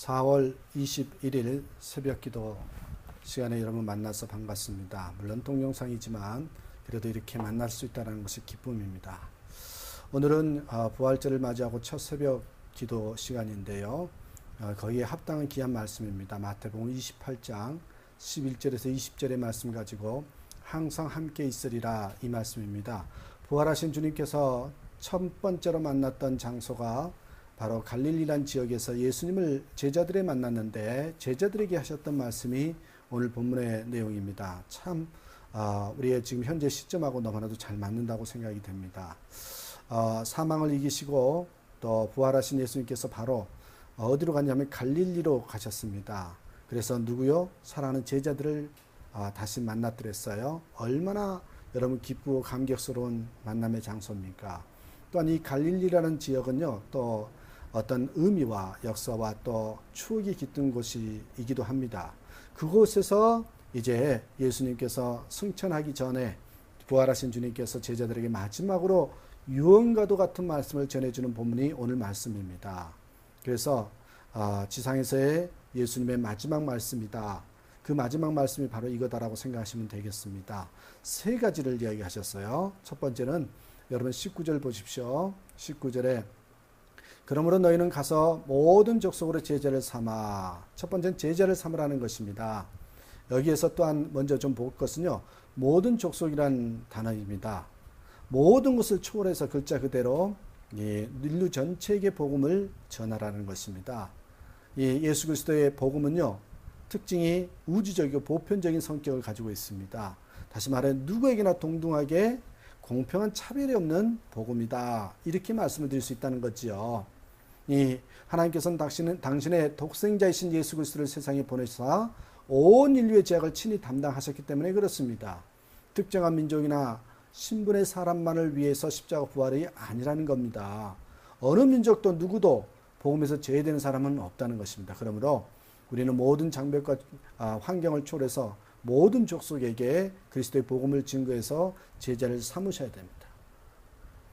4월 21일 새벽 기도 시간에 여러분 만나서 반갑습니다. 물론 동영상이지만 그래도 이렇게 만날 수 있다는 것이 기쁨입니다. 오늘은 부활절을 맞이하고 첫 새벽 기도 시간인데요. 거기에 합당한 귀한 말씀입니다. 마태복음 28장 11절에서 20절의 말씀 가지고 항상 함께 있으리라 이 말씀입니다. 부활하신 주님께서 첫 번째로 만났던 장소가 바로 갈릴리란 지역에서 예수님을 제자들에 만났는데 제자들에게 하셨던 말씀이 오늘 본문의 내용입니다. 참 우리의 지금 현재 시점하고 너무나도 잘 맞는다고 생각이 됩니다. 사망을 이기시고 또 부활하신 예수님께서 바로 어디로 갔냐면 갈릴리로 가셨습니다. 그래서 누구요? 사랑하는 제자들을 다시 만났더랬어요. 얼마나 여러분 기쁘고 감격스러운 만남의 장소입니까? 또한 이 갈릴리라는 지역은요, 또 어떤 의미와 역사와 또 추억이 깃든 곳이기도 합니다. 그곳에서 이제 예수님께서 승천하기 전에 부활하신 주님께서 제자들에게 마지막으로 유언과도 같은 말씀을 전해주는 본문이 오늘 말씀입니다. 그래서 지상에서의 예수님의 마지막 말씀이다. 그 마지막 말씀이 바로 이거다라고 생각하시면 되겠습니다. 세 가지를 이야기하셨어요. 첫 번째는 여러분 19절 보십시오. 19절에 그러므로 너희는 가서 모든 족속으로 제자를 삼아. 첫 번째는 제자를 삼으라는 것입니다. 여기에서 또한 먼저 좀 볼 것은요. 모든 족속이란 단어입니다. 모든 것을 초월해서 글자 그대로 인류 전체에게 복음을 전하라는 것입니다. 예수 그리스도의 복음은요. 특징이 우주적이고 보편적인 성격을 가지고 있습니다. 다시 말해 누구에게나 동등하게 공평한 차별이 없는 복음이다. 이렇게 말씀을 드릴 수 있다는 거지요. 하나님께서는 당신의 독생자이신 예수 그리스도를 세상에 보내사 온 인류의 죄악을 친히 담당하셨기 때문에 그렇습니다. 특정한 민족이나 신분의 사람만을 위해서 십자가 부활이 아니라는 겁니다. 어느 민족도 누구도 복음에서 제외되는 사람은 없다는 것입니다. 그러므로 우리는 모든 장벽과 환경을 초월해서 모든 족속에게 그리스도의 복음을 증거해서 제자를 삼으셔야 됩니다.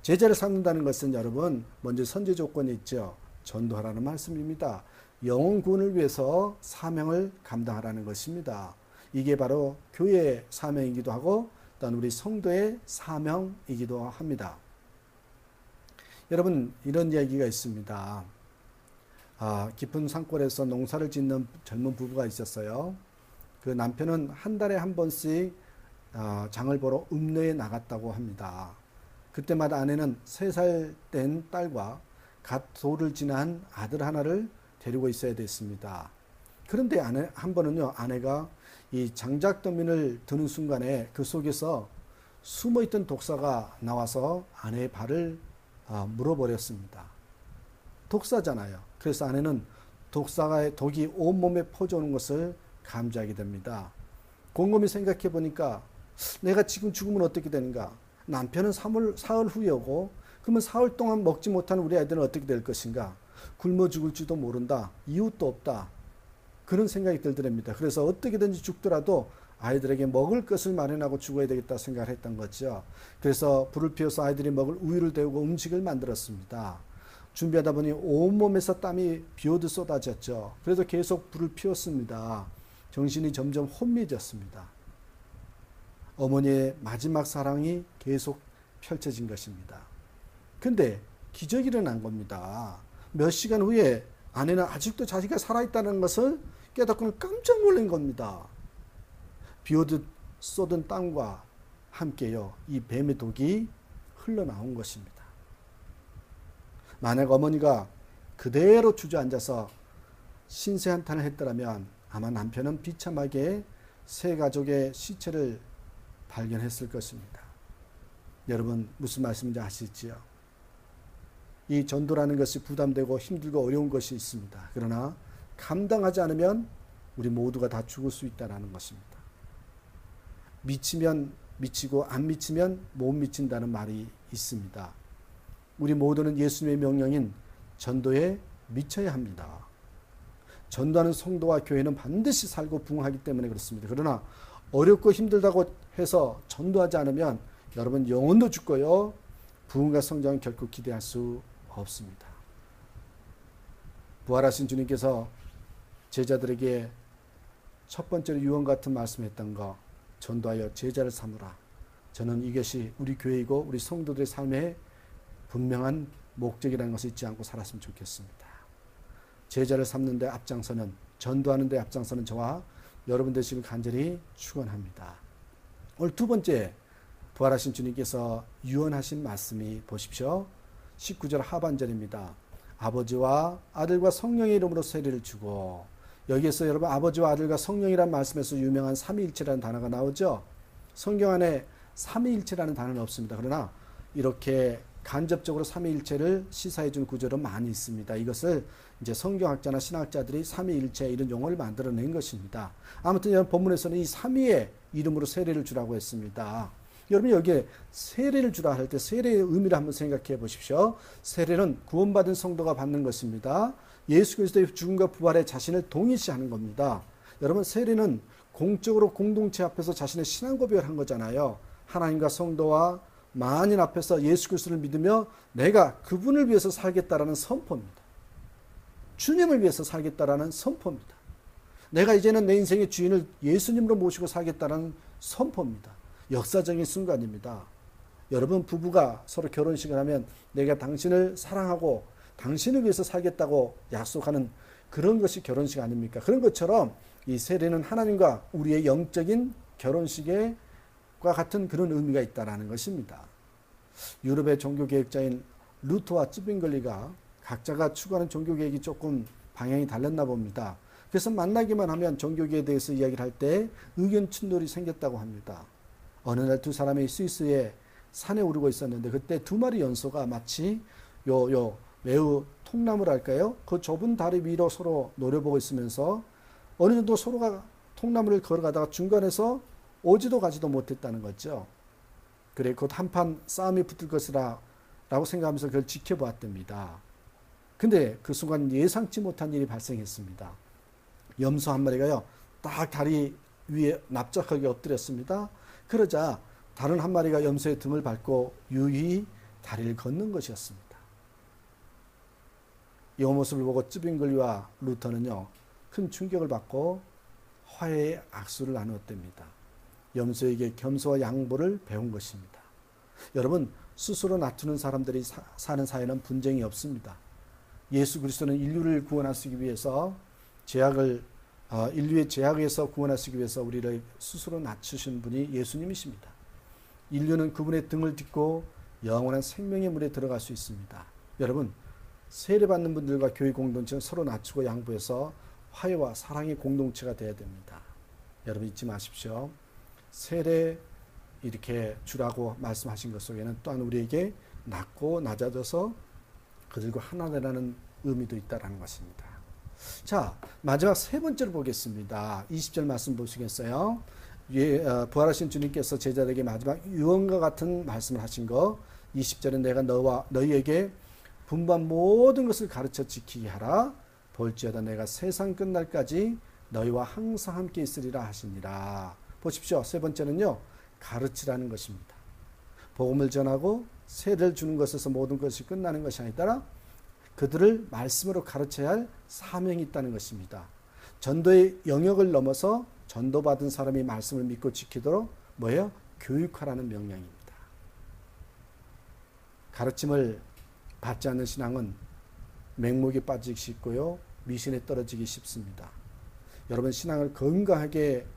제자를 삼는다는 것은 여러분 먼저 선제 조건이 있죠. 전도하라는 말씀입니다. 영혼 구원을 위해서 사명을 감당하라는 것입니다. 이게 바로 교회의 사명이기도 하고 또한 우리 성도의 사명이기도 합니다. 여러분 이런 이야기가 있습니다. 깊은 산골에서 농사를 짓는 젊은 부부가 있었어요. 그 남편은 한 달에 한 번씩 장을 보러 읍내에 나갔다고 합니다. 그때마다 아내는 3살 된 딸과 갓 돌을 지난 아들 하나를 데리고 있어야 됐습니다. 그런데 한 번은요, 아내가 이 장작더미를 드는 순간에 그 속에서 숨어있던 독사가 나와서 아내의 발을 물어버렸습니다. 독사잖아요. 그래서 아내는 독사의 독이 온몸에 퍼져오는 것을 감지하게 됩니다. 곰곰이 생각해 보니까 내가 지금 죽으면 어떻게 되는가? 남편은 사흘 후에 오고 그러면 사흘 동안 먹지 못한 우리 아이들은 어떻게 될 것인가? 굶어 죽을지도 모른다. 이웃도 없다. 그런 생각이 들더랍니다. 그래서 어떻게든지 죽더라도 아이들에게 먹을 것을 마련하고 죽어야 되겠다 생각을 했던 거죠. 그래서 불을 피워서 아이들이 먹을 우유를 데우고 음식을 만들었습니다. 준비하다 보니 온몸에서 땀이 비오듯 쏟아졌죠. 그래서 계속 불을 피웠습니다. 정신이 점점 혼미해졌습니다. 어머니의 마지막 사랑이 계속 펼쳐진 것입니다. 근데 기적이 일어난 겁니다. 몇 시간 후에 아내는 아직도 자기가 살아있다는 것을 깨닫고는 깜짝 놀란 겁니다. 비오듯 쏟은 땀과 함께요, 이 뱀의 독이 흘러나온 것입니다. 만약 어머니가 그대로 주저앉아서 신세한탄을 했더라면 아마 남편은 비참하게 세 가족의 시체를 발견했을 것입니다. 여러분 무슨 말씀인지 아시지요? 이 전도라는 것이 부담되고 힘들고 어려운 것이 있습니다. 그러나 감당하지 않으면 우리 모두가 다 죽을 수 있다는 것입니다. 미치면 미치고 안 미치면 못 미친다는 말이 있습니다. 우리 모두는 예수님의 명령인 전도에 미쳐야 합니다. 전도하는 성도와 교회는 반드시 살고 부흥하기 때문에 그렇습니다. 그러나 어렵고 힘들다고 해서 전도하지 않으면 여러분 영혼도 죽고요. 부흥과 성장은 결코 기대할 수 없습니다. 부활하신 주님께서 제자들에게 첫 번째로 유언 같은 말씀했던 거, 전도하여 제자를 삼으라. 저는 이것이 우리 교회이고 우리 성도들의 삶의 분명한 목적이라는 것을 잊지 않고 살았으면 좋겠습니다. 제자를 삼는 데 앞장서는, 전도하는 데 앞장서는 저와 여러분 되시길 간절히 축원합니다. 오늘 두 번째, 부활하신 주님께서 유언하신 말씀이 보십시오. 19절 하반절입니다. 아버지와 아들과 성령의 이름으로 세례를 주고, 여기에서 여러분 아버지와 아들과 성령이란 말씀에서 유명한 삼위일체라는 단어가 나오죠. 성경 안에 삼위일체라는 단어는 없습니다. 그러나 이렇게 간접적으로 삼위일체를 시사해 준 구절은 많이 있습니다. 이것을 이제 성경학자나 신학자들이 삼위일체 이런 용어를 만들어낸 것입니다. 아무튼 이런 본문에서는 이 삼위의 이름으로 세례를 주라고 했습니다. 여러분 여기에 세례를 주라 할 때 세례의 의미를 한번 생각해 보십시오. 세례는 구원받은 성도가 받는 것입니다. 예수 그리스도의 죽음과 부활에 자신을 동일시하는 겁니다. 여러분 세례는 공적으로 공동체 앞에서 자신의 신앙 고백을 한 거잖아요. 하나님과 성도와 만인 앞에서 예수 그리스도를 믿으며 내가 그분을 위해서 살겠다라는 선포입니다. 주님을 위해서 살겠다라는 선포입니다. 내가 이제는 내 인생의 주인을 예수님으로 모시고 살겠다라는 선포입니다. 역사적인 순간입니다. 여러분 부부가 서로 결혼식을 하면 내가 당신을 사랑하고 당신을 위해서 살겠다고 약속하는 그런 것이 결혼식 아닙니까? 그런 것처럼 이 세례는 하나님과 우리의 영적인 결혼식과 같은 그런 의미가 있다는 것입니다. 유럽의 종교개혁자인 루터와 쯔빙글리가 각자가 추구하는 종교개혁이 조금 방향이 달랐나 봅니다. 그래서 만나기만 하면 종교개혁에 대해서 이야기를 할 때 의견 충돌이 생겼다고 합니다. 어느 날 두 사람이 스위스의 산에 오르고 있었는데 그때 두 마리 연소가 마치 매우 통나무랄까요? 그 좁은 다리 위로 서로 노려보고 있으면서 어느 정도 서로가 통나무를 걸어가다가 중간에서 오지도 가지도 못했다는 거죠. 그래 곧 한판 싸움이 붙을 것이라 라고 생각하면서 그걸 지켜보았답니다. 근데 그 순간 예상치 못한 일이 발생했습니다. 염소 한 마리가요 딱 다리 위에 납작하게 엎드렸습니다. 그러자 다른 한 마리가 염소의 등을 밟고 유유히 다리를 걷는 것이었습니다. 이 모습을 보고 쯔빙글리와 루터는요 큰 충격을 받고 화해의 악수를 나누었답니다. 염소에게 겸손과 양보를 배운 것입니다. 여러분 스스로 낮추는 사람들이 사는 사회는 분쟁이 없습니다. 예수 그리스도는 인류를 구원하시기 위해서 인류의 죄악에서 구원하시기 위해서 우리를 스스로 낮추신 분이 예수님이십니다. 인류는 그분의 등을 딛고 영원한 생명의 물에 들어갈 수 있습니다. 여러분 세례받는 분들과 교회 공동체는 서로 낮추고 양보해서 화해와 사랑의 공동체가 되어야 됩니다. 여러분 잊지 마십시오. 세례 이렇게 주라고 말씀하신 것 속에는 또한 우리에게 낮고 낮아져서 그들과 하나 되라는 의미도 있다는 것입니다. 자, 마지막 세 번째로 보겠습니다. 20절 말씀 보시겠어요? 부활하신 주님께서 제자들에게 마지막 유언과 같은 말씀을 하신 거 20절은 내가 너희에게 분반 모든 것을 가르쳐 지키게 하라. 볼지어다 내가 세상 끝날까지 너희와 항상 함께 있으리라 하시니라. 보십시오. 세 번째는요. 가르치라는 것입니다. 복음을 전하고 세례를 주는 것에서 모든 것이 끝나는 것이 아니라 그들을 말씀으로 가르쳐야 할 사명이 있다는 것입니다. 전도의 영역을 넘어서 전도받은 사람이 말씀을 믿고 지키도록 뭐예요? 교육하라는 명령입니다. 가르침을 받지 않는 신앙은 맹목에 빠지기 쉽고요. 미신에 떨어지기 쉽습니다. 여러분 신앙을 건강하게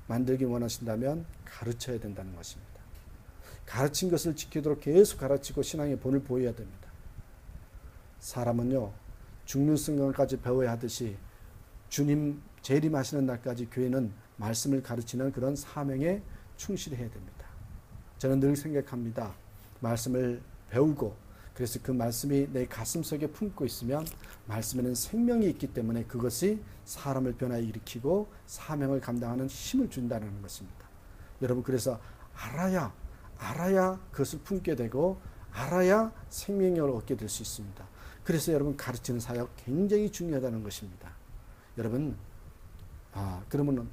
만들기 원하신다면 가르쳐야 된다는 것입니다. 가르친 것을 지키도록 계속 가르치고 신앙의 본을 보여야 됩니다. 사람은요. 죽는 순간까지 배워야 하듯이 주님 재림하시는 날까지 교회는 말씀을 가르치는 그런 사명에 충실해야 됩니다. 저는 늘 생각합니다. 말씀을 배우고 그래서 그 말씀이 내 가슴속에 품고 있으면 말씀에는 생명이 있기 때문에 그것이 사람을 변화에 일으키고 사명을 감당하는 힘을 준다는 것입니다. 여러분 그래서 알아야 그것을 품게 되고 알아야 생명력을 얻게 될 수 있습니다. 그래서 여러분 가르치는 사역 굉장히 중요하다는 것입니다. 여러분 그러면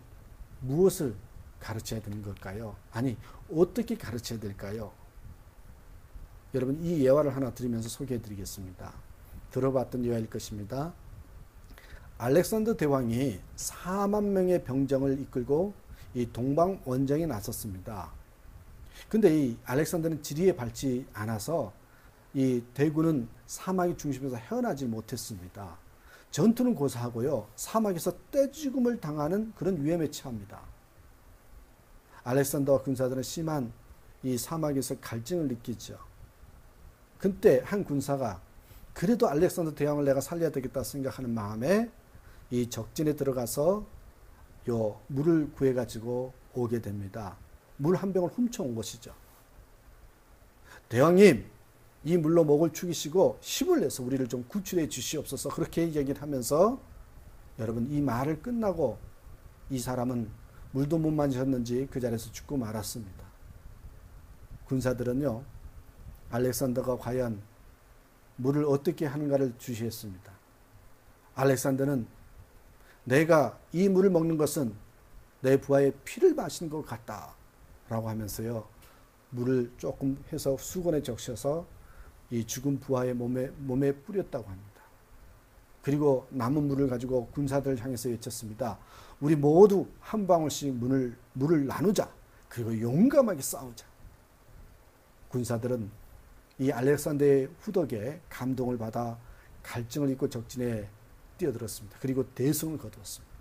무엇을 가르쳐야 되는 걸까요? 아니 어떻게 가르쳐야 될까요? 여러분 이 예화를 하나 드리면서 소개해 드리겠습니다. 들어봤던 예화일 것입니다. 알렉산더 대왕이 4만 명의 병정을 이끌고 이 동방 원정에 나섰습니다. 근데 이 알렉산더는 지리에 밟지 않아서 이 대군은 사막의 중심에서 헤어나지 못했습니다. 전투는 고사하고요, 사막에서 떼죽음을 당하는 그런 위험에 처합니다. 알렉산더와 군사들은 심한 이 사막에서 갈증을 느끼죠. 그때 한 군사가 그래도 알렉산더 대왕을 내가 살려야 되겠다 생각하는 마음에 이 적진에 들어가서 요 물을 구해가지고 오게 됩니다. 물 한 병을 훔쳐온 것이죠. 대왕님, 이 물로 목을 축이시고 힘을 내서 우리를 좀 구출해 주시옵소서. 그렇게 얘기를 하면서 여러분, 이 말을 끝나고 이 사람은 물도 못 마셨는지 그 자리에서 죽고 말았습니다. 군사들은요, 알렉산더가 과연 물을 어떻게 하는가를 주시했습니다. 알렉산더는 내가 이 물을 먹는 것은 내 부하의 피를 마시는 것 같다 라고 하면서요, 물을 조금 해서 수건에 적셔서 이 죽은 부하의 몸에 뿌렸다고 합니다. 그리고 남은 물을 가지고 군사들을 향해서 외쳤습니다. 우리 모두 한 방울씩 물을 나누자. 그리고 용감하게 싸우자. 군사들은 이 알렉산더의 후덕에 감동을 받아 갈증을 입고 적진에 뛰어들었습니다. 그리고 대승을 거두었습니다.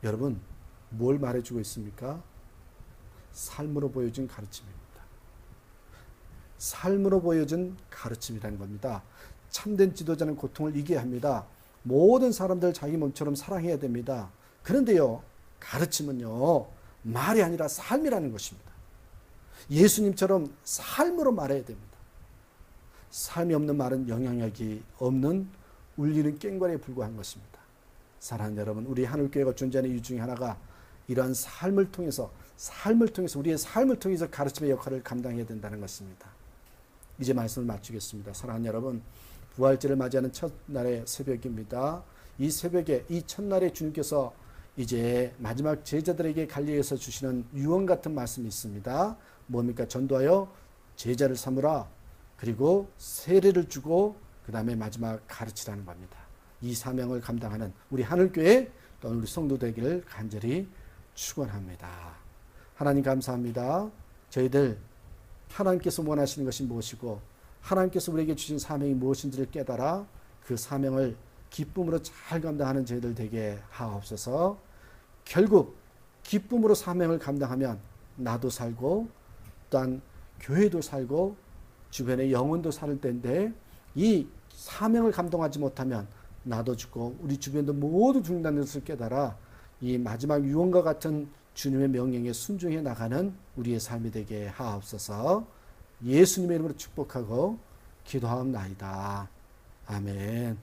여러분, 뭘 말해주고 있습니까? 삶으로 보여준 가르침입니다. 삶으로 보여준 가르침이라는 겁니다. 참된 지도자는 고통을 이겨야 합니다. 모든 사람들 자기 몸처럼 사랑해야 됩니다. 그런데요, 가르침은요, 말이 아니라 삶이라는 것입니다. 예수님처럼 삶으로 말해야 됩니다. 삶이 없는 말은 영향력이 없는 울리는 꽹과리에 불과한 것입니다. 사랑하는 여러분, 우리 하늘교회가 존재하는 이유 중에 하나가 이러한 삶을 통해서 우리의 삶을 통해서 가르침의 역할을 감당해야 된다는 것입니다. 이제 말씀을 마치겠습니다. 사랑하는 여러분, 부활절을 맞이하는 첫날의 새벽입니다. 이 새벽에 이 첫날에 주님께서 이제 마지막 제자들에게 갈릴리에서 주시는 유언 같은 말씀이 있습니다. 뭡니까? 전도하여 제자를 삼으라. 그리고 세례를 주고 그 다음에 마지막 가르치라는 겁니다. 이 사명을 감당하는 우리 하늘교회 또는 우리 성도 되기를 간절히 축원합니다. 하나님 감사합니다. 저희들 하나님께서 원하시는 것이 무엇이고 하나님께서 우리에게 주신 사명이 무엇인지를 깨달아 그 사명을 기쁨으로 잘 감당하는 저희들 되게 하옵소서. 결국 기쁨으로 사명을 감당하면 나도 살고 또한 교회도 살고 주변의 영혼도 살 텐데 이 사명을 감당하지 못하면 나도 죽고 우리 주변도 모두 죽는다는 것을 깨달아 이 마지막 유언과 같은 주님의 명령에 순종해 나가는 우리의 삶이 되게 하옵소서. 예수님의 이름으로 축복하고 기도하옵나이다. 아멘.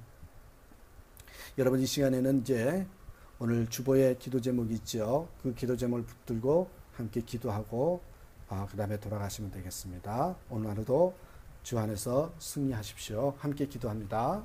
여러분, 이 시간에는 이제 오늘 주보의 기도 제목이 있죠. 그 기도 제목을 붙들고 함께 기도하고 그 다음에 돌아가시면 되겠습니다. 오늘 하루도 주 안에서 승리하십시오. 함께 기도합니다.